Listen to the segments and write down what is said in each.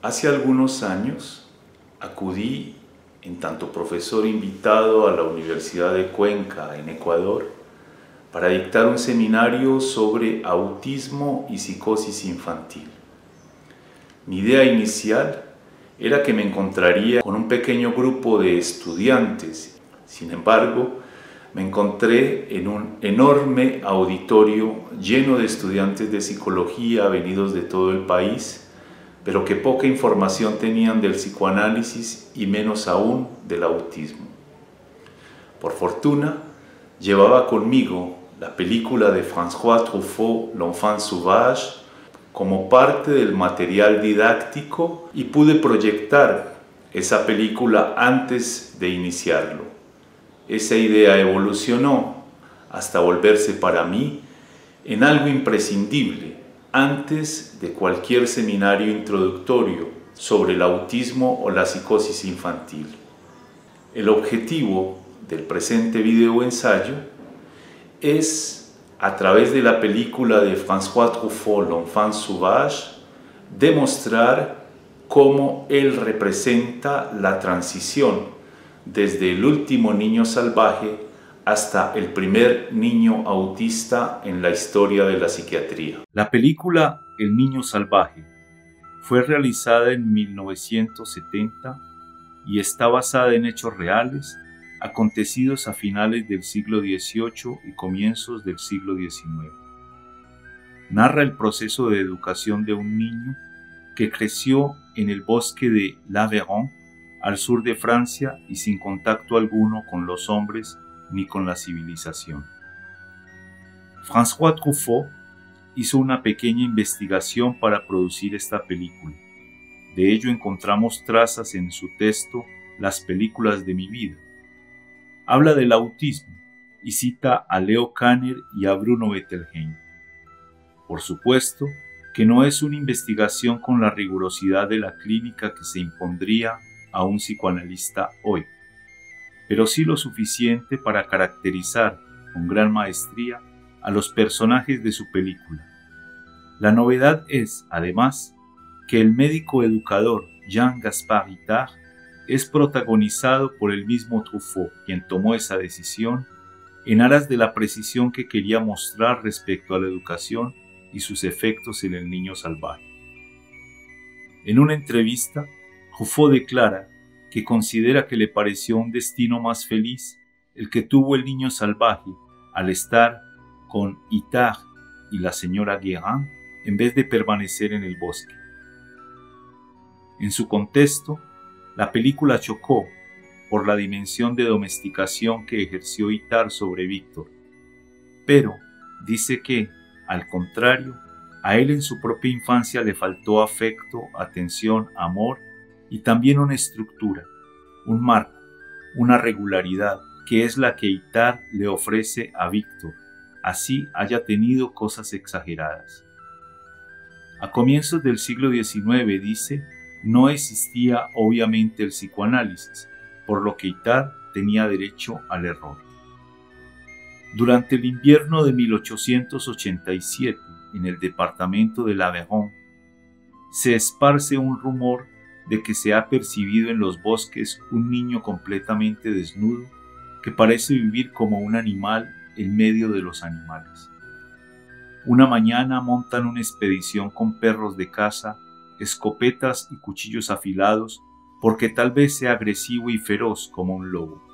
Hace algunos años acudí en tanto profesor invitado a la Universidad de Cuenca en Ecuador para dictar un seminario sobre autismo y psicosis infantil. Mi idea inicial era que me encontraría con un pequeño grupo de estudiantes. Sin embargo, me encontré en un enorme auditorio lleno de estudiantes de psicología venidos de todo el país, pero que poca información tenían del psicoanálisis y menos aún del autismo. Por fortuna, llevaba conmigo la película de François Truffaut, L'Enfant Sauvage, como parte del material didáctico y pude proyectar esa película antes de iniciarlo. Esa idea evolucionó hasta volverse para mí en algo imprescindible antes de cualquier seminario introductorio sobre el autismo o la psicosis infantil. El objetivo del presente videoensayo es, a través de la película de François Truffaut, L'Enfant Sauvage, demostrar cómo él representa la transición desde el último niño salvaje hasta el primer niño autista en la historia de la psiquiatría. La película El niño salvaje fue realizada en 1970 y está basada en hechos reales acontecidos a finales del siglo XVIII y comienzos del siglo XIX. Narra el proceso de educación de un niño que creció en el bosque de l'Aveyron, al sur de Francia, y sin contacto alguno con los hombres ni con la civilización. François Truffaut hizo una pequeña investigación para producir esta película. De ello encontramos trazas en su texto Las películas de mi vida. Habla del autismo y cita a Leo Kanner y a Bruno Bettelheim. Por supuesto que no es una investigación con la rigurosidad de la clínica que se impondría a un psicoanalista hoy, pero sí lo suficiente para caracterizar con gran maestría a los personajes de su película. La novedad es, además, que el médico educador Jean-Gaspard Itard es protagonizado por el mismo Truffaut, quien tomó esa decisión en aras de la precisión que quería mostrar respecto a la educación y sus efectos en el niño salvaje. En una entrevista, Truffaut declara que considera que le pareció un destino más feliz el que tuvo el niño salvaje al estar con Itard y la señora Guérin en vez de permanecer en el bosque. En su contexto, la película chocó por la dimensión de domesticación que ejerció Itard sobre Víctor, pero dice que, al contrario, a él en su propia infancia le faltó afecto, atención, amor y también una estructura, un marco, una regularidad, que es la que Itard le ofrece a Víctor, así haya tenido cosas exageradas. A comienzos del siglo XIX, dice, no existía obviamente el psicoanálisis, por lo que Itard tenía derecho al error. Durante el invierno de 1887, en el departamento de l'Aveyron, se esparce un rumor de que se ha percibido en los bosques un niño completamente desnudo que parece vivir como un animal en medio de los animales. Una mañana montan una expedición con perros de caza, escopetas y cuchillos afilados, porque tal vez sea agresivo y feroz como un lobo.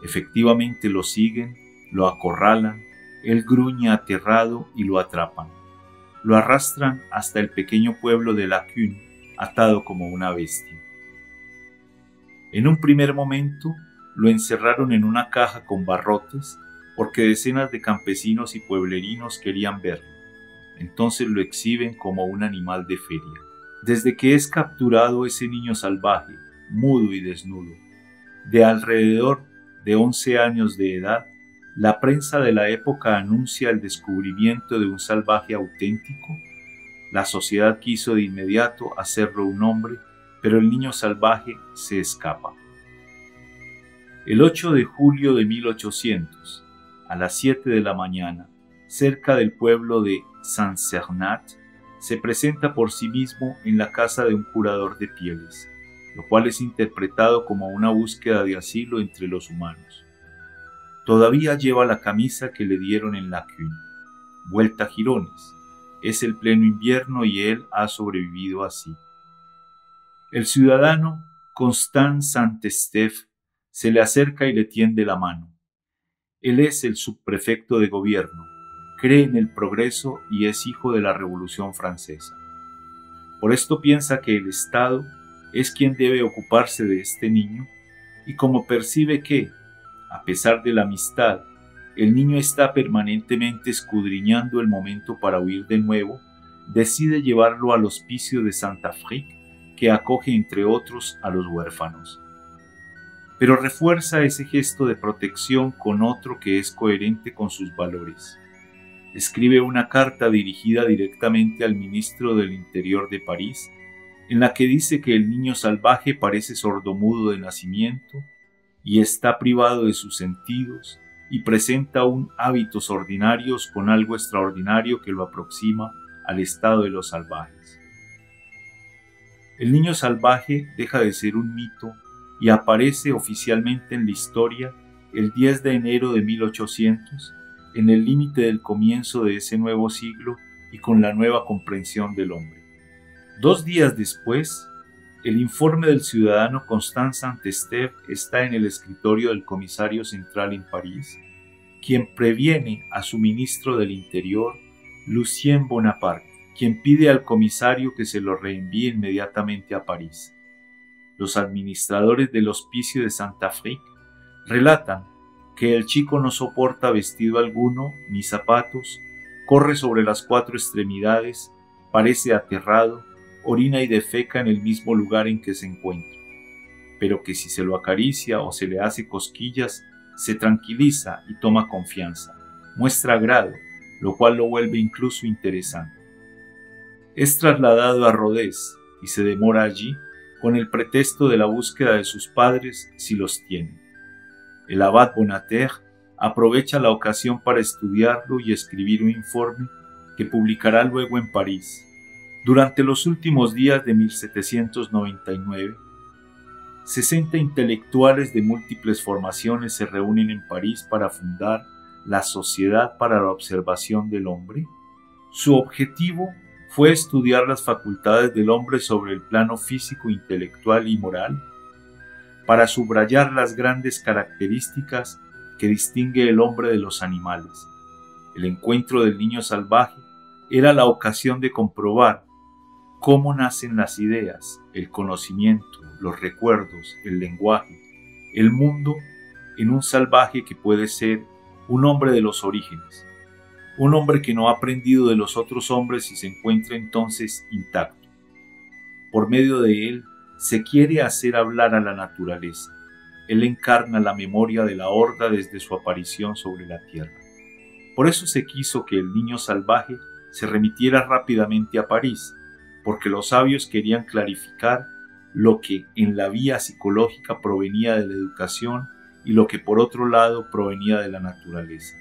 Efectivamente lo siguen, lo acorralan, él gruñe aterrado y lo atrapan. lo arrastran hasta el pequeño pueblo de La Cune, atado como una bestia. En un primer momento, lo encerraron en una caja con barrotes porque decenas de campesinos y pueblerinos querían verlo. Entonces lo exhiben como un animal de feria. Desde que es capturado ese niño salvaje, mudo y desnudo, de alrededor de 11 años de edad, la prensa de la época anuncia el descubrimiento de un salvaje auténtico. La sociedad quiso de inmediato hacerlo un hombre, pero el niño salvaje se escapa. El 8 de julio de 1800, a las 7 de la mañana, cerca del pueblo de Saint-Cernat, se presenta por sí mismo en la casa de un curador de pieles, lo cual es interpretado como una búsqueda de asilo entre los humanos. Todavía lleva la camisa que le dieron en La Cune, vuelta a jirones. Es el pleno invierno y él ha sobrevivido así. El ciudadano Constant Saint-Estèphe se le acerca y le tiende la mano. Él es el subprefecto de gobierno, cree en el progreso y es hijo de la Revolución Francesa. Por esto piensa que el Estado es quien debe ocuparse de este niño, y como percibe que, a pesar de la amistad, el niño está permanentemente escudriñando el momento para huir de nuevo, decide llevarlo al hospicio de Saint-Affrique, que acoge entre otros a los huérfanos. Pero refuerza ese gesto de protección con otro que es coherente con sus valores. Escribe una carta dirigida directamente al ministro del Interior de París, en la que dice que el niño salvaje parece sordomudo de nacimiento y está privado de sus sentidos y presenta aún hábitos ordinarios con algo extraordinario que lo aproxima al estado de los salvajes. El niño salvaje deja de ser un mito y aparece oficialmente en la historia el 10 de enero de 1800, en el límite del comienzo de ese nuevo siglo y con la nueva comprensión del hombre. 2 días después, el informe del ciudadano Constant Saint-Estèphe está en el escritorio del comisario central en París, quien previene a su ministro del Interior, Lucien Bonaparte, quien pide al comisario que se lo reenvíe inmediatamente a París. Los administradores del hospicio de Saint-Affrique relatan que el chico no soporta vestido alguno ni zapatos, corre sobre las 4 extremidades, parece aterrado, orina y defeca en el mismo lugar en que se encuentra, pero que si se lo acaricia o se le hace cosquillas, se tranquiliza y toma confianza, muestra agrado, lo cual lo vuelve incluso interesante. Es trasladado a Rodez y se demora allí con el pretexto de la búsqueda de sus padres si los tiene. El abad Bonaterre aprovecha la ocasión para estudiarlo y escribir un informe que publicará luego en París. Durante los últimos días de 1799, 60 intelectuales de múltiples formaciones se reúnen en París para fundar la Sociedad para la Observación del Hombre. Su objetivo fue estudiar las facultades del hombre sobre el plano físico, intelectual y moral, para subrayar las grandes características que distingue el hombre de los animales. El encuentro del niño salvaje era la ocasión de comprobar cómo nacen las ideas, el conocimiento, los recuerdos, el lenguaje, el mundo en un salvaje que puede ser un hombre de los orígenes, un hombre que no ha aprendido de los otros hombres y se encuentra entonces intacto. Por medio de él se quiere hacer hablar a la naturaleza. Él encarna la memoria de la horda desde su aparición sobre la tierra. Por eso se quiso que el niño salvaje se remitiera rápidamente a París, porque los sabios querían clarificar lo que en la vía psicológica provenía de la educación y lo que por otro lado provenía de la naturaleza.